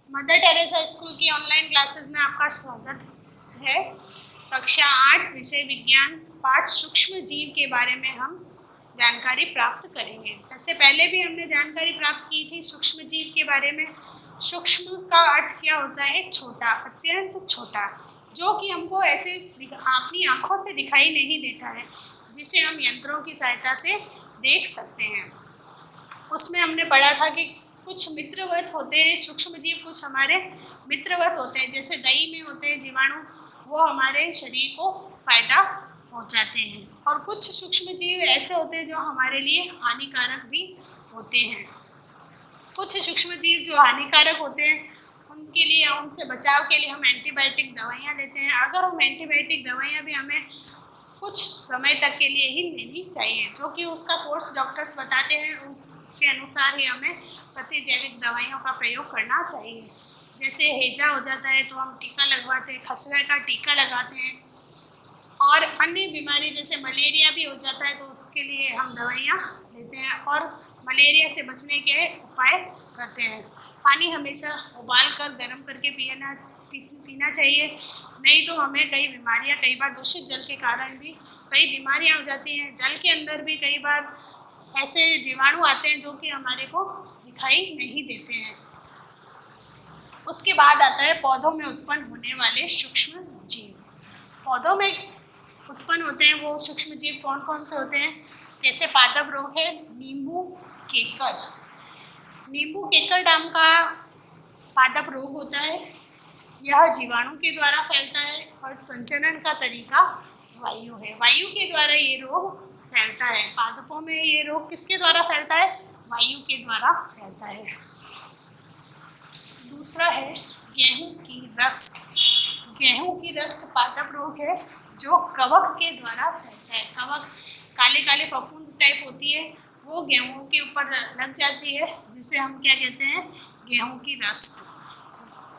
Mother Teresa school की online classes में आपका स्वागत है। कक्षा 8 विषय विज्ञान पाठ सूक्ष्म जीव के बारे में हम जानकारी प्राप्त करेंगे। जैसे पहले भी हमने जानकारी प्राप्त की थी सूक्ष्म जीव के बारे में। सूक्ष्म का अर्थ क्या होता है? छोटा, अत्यंत छोटा, जो कि हमको ऐसे अपनी आँखों से दिखाई नहीं देता है, जिसे हम यंत्रों की सहायता से देख सकते हैं। उसमें हमने पढ़ा था कि कुछ मित्रवत होते हैं सूक्ष्म जीव, कुछ हमारे मित्रवत होते हैं। जैसे दही में होते हैं जीवाणु, वो हमारे शरीर को फायदा पहुंचाते हैं। और कुछ सूक्ष्म जीव ऐसे होते हैं जो हमारे लिए हानिकारक भी होते हैं। कुछ सूक्ष्म जीव जो हानिकारक होते हैं उनके लिए, उनसे बचाव के लिए हम एंटीबायोटिक दवाइयाँ लेते हैं। अगर हम एंटीबायोटिक दवाइयाँ भी हमें कुछ समय तक के लिए ही लेनी चाहिए, जो कि उसका कोर्स डॉक्टर्स बताते हैं, उसके अनुसार ही हमें प्रतिजैविक दवाइयों का प्रयोग करना चाहिए। जैसे हैजा हो जाता है तो हम टीका लगवाते हैं, खसरा का टीका लगाते हैं। और अन्य बीमारी जैसे मलेरिया भी हो जाता है तो उसके लिए हम दवाइयाँ लेते हैं और मलेरिया से बचने के उपाय करते हैं। पानी हमेशा उबाल कर गर्म करके पीना चाहिए, नहीं तो हमें कई बीमारियां, कई बार दूषित जल के कारण भी कई बीमारियां हो जाती हैं। जल के अंदर भी कई बार ऐसे जीवाणु आते हैं जो कि हमारे को दिखाई नहीं देते हैं। उसके बाद आता है पौधों में उत्पन्न होने वाले सूक्ष्म जीव। पौधों में उत्पन्न होते हैं वो सूक्ष्म जीव कौन कौन से होते हैं? जैसे पादप रोग है, नींबू केकर। नींबू केकर नाम का पादप रोग होता है। यह जीवाणु के द्वारा फैलता है और संचरण का तरीका वायु है। वायु के द्वारा ये रोग फैलता है। पादपों में ये रोग किसके द्वारा फैलता है? वायु के द्वारा फैलता है। दूसरा है गेहूं की रस्ट। गेहूं की रस्ट पादप रोग है जो कवक के द्वारा फैलता है। कवक काले काले फफूंद टाइप होती है, वो गेहूं के ऊपर लग जाती है, जिसे हम क्या कहते हैं? गेहूं की रस्ट।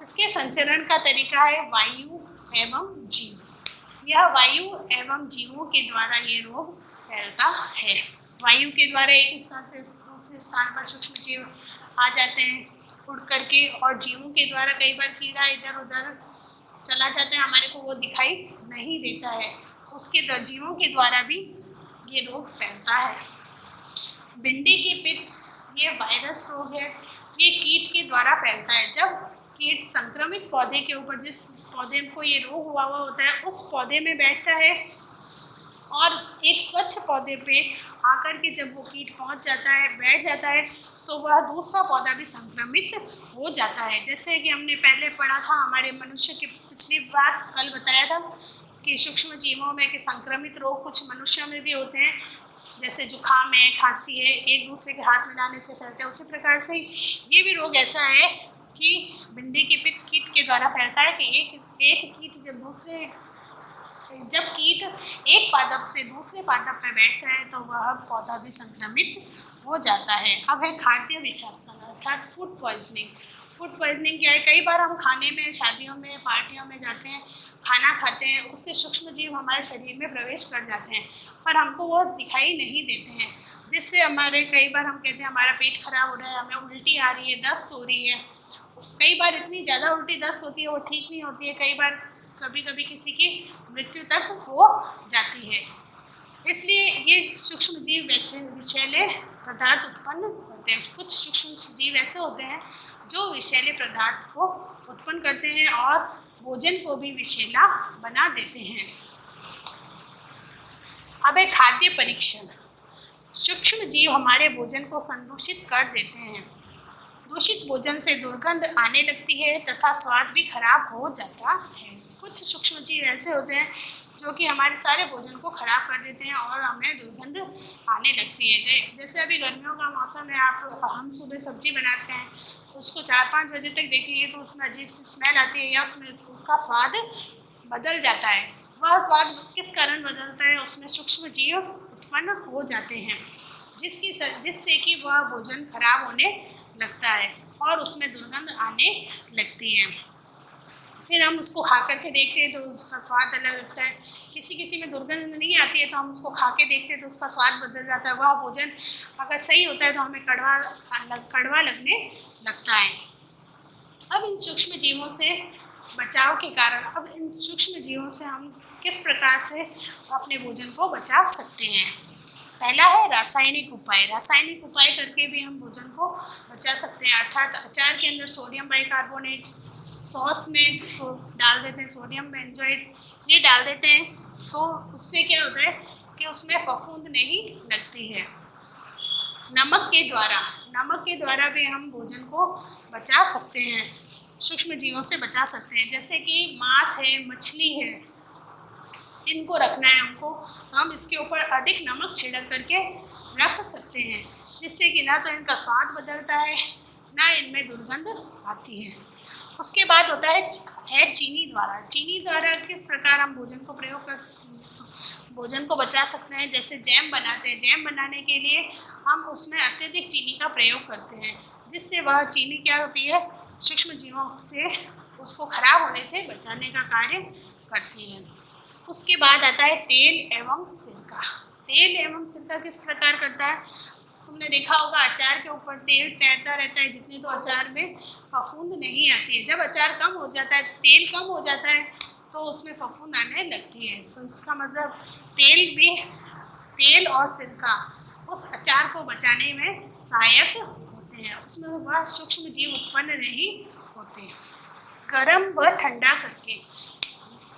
इसके संचरण का तरीका है वायु एवं जीव। यह वायु एवं जीवों के द्वारा ये रोग फैलता है। वायु के द्वारा एक स्थान से दूसरे स्थान पर सूक्ष्म जीव आ जाते हैं उड़ करके, और जीवों के द्वारा कई बार कीड़ा इधर उधर चला जाता है, हमारे को वो दिखाई नहीं देता है। उसके जीवों के द्वारा भी ये रोग फैलता है। भिंडी की पित्त ये वायरस रोग है। ये कीट के द्वारा फैलता है। जब कीट संक्रमित पौधे के ऊपर, जिस पौधे को ये रोग हुआ होता है, उस पौधे में बैठता है और एक स्वच्छ पौधे पे आकर के जब वो कीट पहुंच जाता है, बैठ जाता है, तो वह दूसरा पौधा भी संक्रमित हो जाता है। जैसे कि हमने पहले पढ़ा था, हमारे मनुष्य के पिछली बार कल बताया था कि सूक्ष्म जीवों में कि संक्रमित रोग कुछ मनुष्यों में भी होते हैं, जैसे जुकाम है, खांसी है, एक दूसरे के हाथ मिलाने से फैलते हैं। उसी प्रकार से ये भी रोग ऐसा है कि भिंडी के पित्त कीट के द्वारा फैलता है कि एक कीट जब कीट एक पादप से दूसरे पादप पर बैठता है तो वह पौधा भी संक्रमित हो जाता है। अब है खाद्य विषाक्तता अर्थात फूड पॉइजनिंग। फूड पॉइजनिंग क्या है? कई बार हम खाने में, शादियों में, पार्टियों में जाते हैं, खाना खाते हैं, उससे सूक्ष्म जीव हमारे शरीर में प्रवेश कर जाते हैं, पर हमको वो दिखाई नहीं देते हैं, जिससे हमारे कई बार हम कहते हैं हमारा पेट खराब हो रहा है, हमें उल्टी आ रही है, दस्त हो रही है। कई बार इतनी ज़्यादा उल्टी दस्त होती है वो ठीक नहीं होती है, कई बार कभी कभी किसी की मृत्यु तक हो जाती है। इसलिए ये सूक्ष्म जीव विषैले पदार्थ उत्पन्न करते हैं। कुछ सूक्ष्म जीव ऐसे होते हैं जो विषैले पदार्थ को उत्पन्न करते हैं और भोजन को भी विषैला बना देते हैं। अब है खाद्य परीक्षण। सूक्ष्म जीव हमारे भोजन को संदूषित कर देते हैं। दूषित भोजन से दुर्गंध आने लगती है तथा स्वाद भी खराब हो जाता है। कुछ सूक्ष्म जीव ऐसे होते हैं जो कि हमारे सारे भोजन को खराब कर देते हैं और हमें दुर्गंध आने लगती है। जैसे अभी गर्मियों का मौसम है, हम सुबह सब्जी बनाते हैं, उसको 4-5 बजे तक देखेंगे तो उसमें अजीब सी स्मेल आती है या उसमें उसका स्वाद बदल जाता है। वह स्वाद किस कारण बदलता है? उसमें सूक्ष्म जीव उत्पन्न हो जाते हैं, जिससे कि वह भोजन खराब होने लगता है और उसमें दुर्गंध आने लगती है। फिर हम उसको खा करके देखते हैं तो उसका स्वाद अलग लगता है। किसी किसी में दुर्गंध नहीं आती है तो हम उसको खा के देखते हैं तो उसका स्वाद बदल जाता है। वह भोजन अगर सही होता है तो हमें कड़वा लगने लगता है। अब इन सूक्ष्म जीवों से बचाव के कारण, अब इन सूक्ष्म जीवों से हम किस प्रकार से अपने भोजन को बचा सकते हैं। पहला है रासायनिक उपाय। रासायनिक उपाय करके भी हम भोजन को बचा सकते हैं, अर्थात अचार के अंदर सोडियम बाइकार्बोनेट, सॉस में डाल देते हैं सोडियम बेंजोएट, ये डाल देते हैं, तो उससे क्या होता है कि उसमें फफूंद नहीं लगती है। नमक के द्वारा भी हम भोजन को बचा सकते हैं, सूक्ष्म जीवों से बचा सकते हैं। जैसे कि मांस है, मछली है, इनको रखना है हमको, तो हम इसके ऊपर अधिक नमक छिड़क करके रख सकते हैं, जिससे कि ना तो इनका स्वाद बदलता है, ना इनमें दुर्गंध आती है। उसके बाद होता है चीनी द्वारा। चीनी द्वारा किस प्रकार हम भोजन को बचा सकते हैं। जैसे जैम बनाते हैं, जैम बनाने के लिए हम उसमें अत्यधिक चीनी का प्रयोग करते हैं, जिससे वह चीनी क्या होती है, सूक्ष्म जीवों से उसको खराब होने से बचाने का कार्य करती है। उसके बाद आता है तेल एवं सिरका। तेल एवं सिरका किस प्रकार करता है, तुमने देखा होगा अचार के ऊपर तेल तैरता रहता है, जितने तो अचार में फफूंद नहीं आती है। जब अचार कम हो जाता है, तेल कम हो जाता है, तो उसमें फफूंद आने लगती है। तो इसका मतलब तेल और सिरका उस अचार को बचाने में सहायक होते हैं, उसमें वह सूक्ष्म जीव उत्पन्न नहीं होते। गरम व ठंडा करके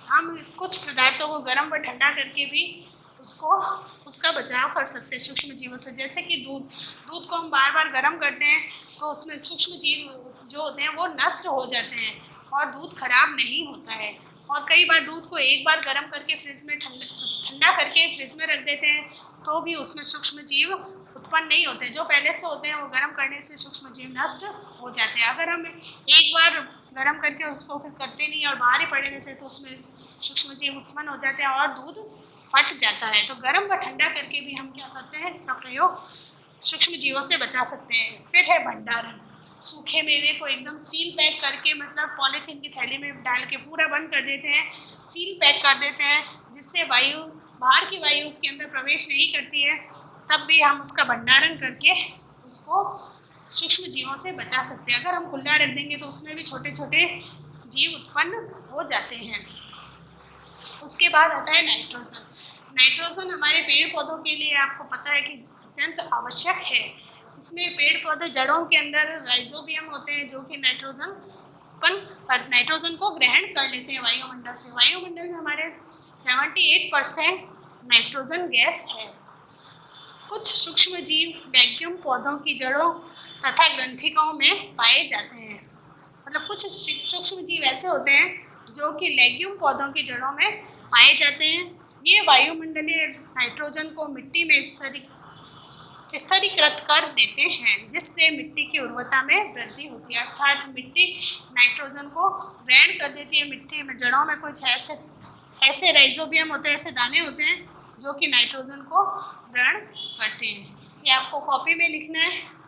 हम कुछ पदार्थों को गर्म व ठंडा करके भी उसका बचाव कर सकते हैं सूक्ष्म जीवों से। जैसे कि दूध को हम बार बार गर्म करते हैं, तो उसमें सूक्ष्म जीव जो होते हैं वो नष्ट हो जाते हैं और दूध खराब नहीं होता है। और कई बार दूध को एक बार गर्म करके फ्रिज में ठंडा करके फ्रिज में रख देते हैं, तो भी उसमें सूक्ष्म जीव उत्पन्न नहीं होते। जो पहले से होते हैं वो गर्म करने से सूक्ष्म जीव नष्ट हो जाते हैं। अगर हम एक बार गर्म करके उसको फिर करते नहीं और बाहर ही पड़े रहते हैं, तो उसमें सूक्ष्म जीव उत्पन्न हो जाते हैं और दूध फट जाता है। तो गर्म व ठंडा करके भी हम क्या करते हैं, इसका प्रयोग सूक्ष्म जीवों से बचा सकते हैं। फिर है भंडारण। सूखे मेवे को एकदम सील पैक करके, मतलब पॉलीथीन की थैली में डाल के पूरा बंद कर देते हैं, सील पैक कर देते हैं, जिससे बाहर की वायु उसके अंदर प्रवेश नहीं करती है। तब भी हम उसका भंडारण करके उसको सूक्ष्म जीवों से बचा सकते हैं। अगर हम खुला रख देंगे तो उसमें भी छोटे छोटे जीव उत्पन्न हो जाते हैं। उसके बाद आता है नाइट्रोजन। नाइट्रोजन हमारे पेड़ पौधों के लिए आपको पता है कि अत्यंत आवश्यक है। इसमें पेड़ पौधे जड़ों के अंदर राइजोबियम होते हैं, जो कि नाइट्रोजन को ग्रहण कर लेते हैं वायुमंडल से। वायुमंडल में हमारे 78% नाइट्रोजन गैस है। कुछ सूक्ष्म जीव वैक्यूम पौधों की जड़ों तथा ग्रंथिकाओं में पाए जाते हैं। मतलब कुछ सूक्ष्म जीव ऐसे होते हैं जो कि लेग्यूम पौधों की जड़ों में पाए जाते हैं। ये वायुमंडलीय नाइट्रोजन को मिट्टी में स्तरीकृत कर देते हैं, जिससे मिट्टी की उर्वरता में वृद्धि होती है। अर्थात मिट्टी नाइट्रोजन को ग्रहण कर देती है। मिट्टी में जड़ों में कुछ ऐसे राइजोबियम होते हैं, ऐसे दाने होते हैं जो कि नाइट्रोजन को ग्रहण करते हैं। ये आपको कॉपी में लिखना है।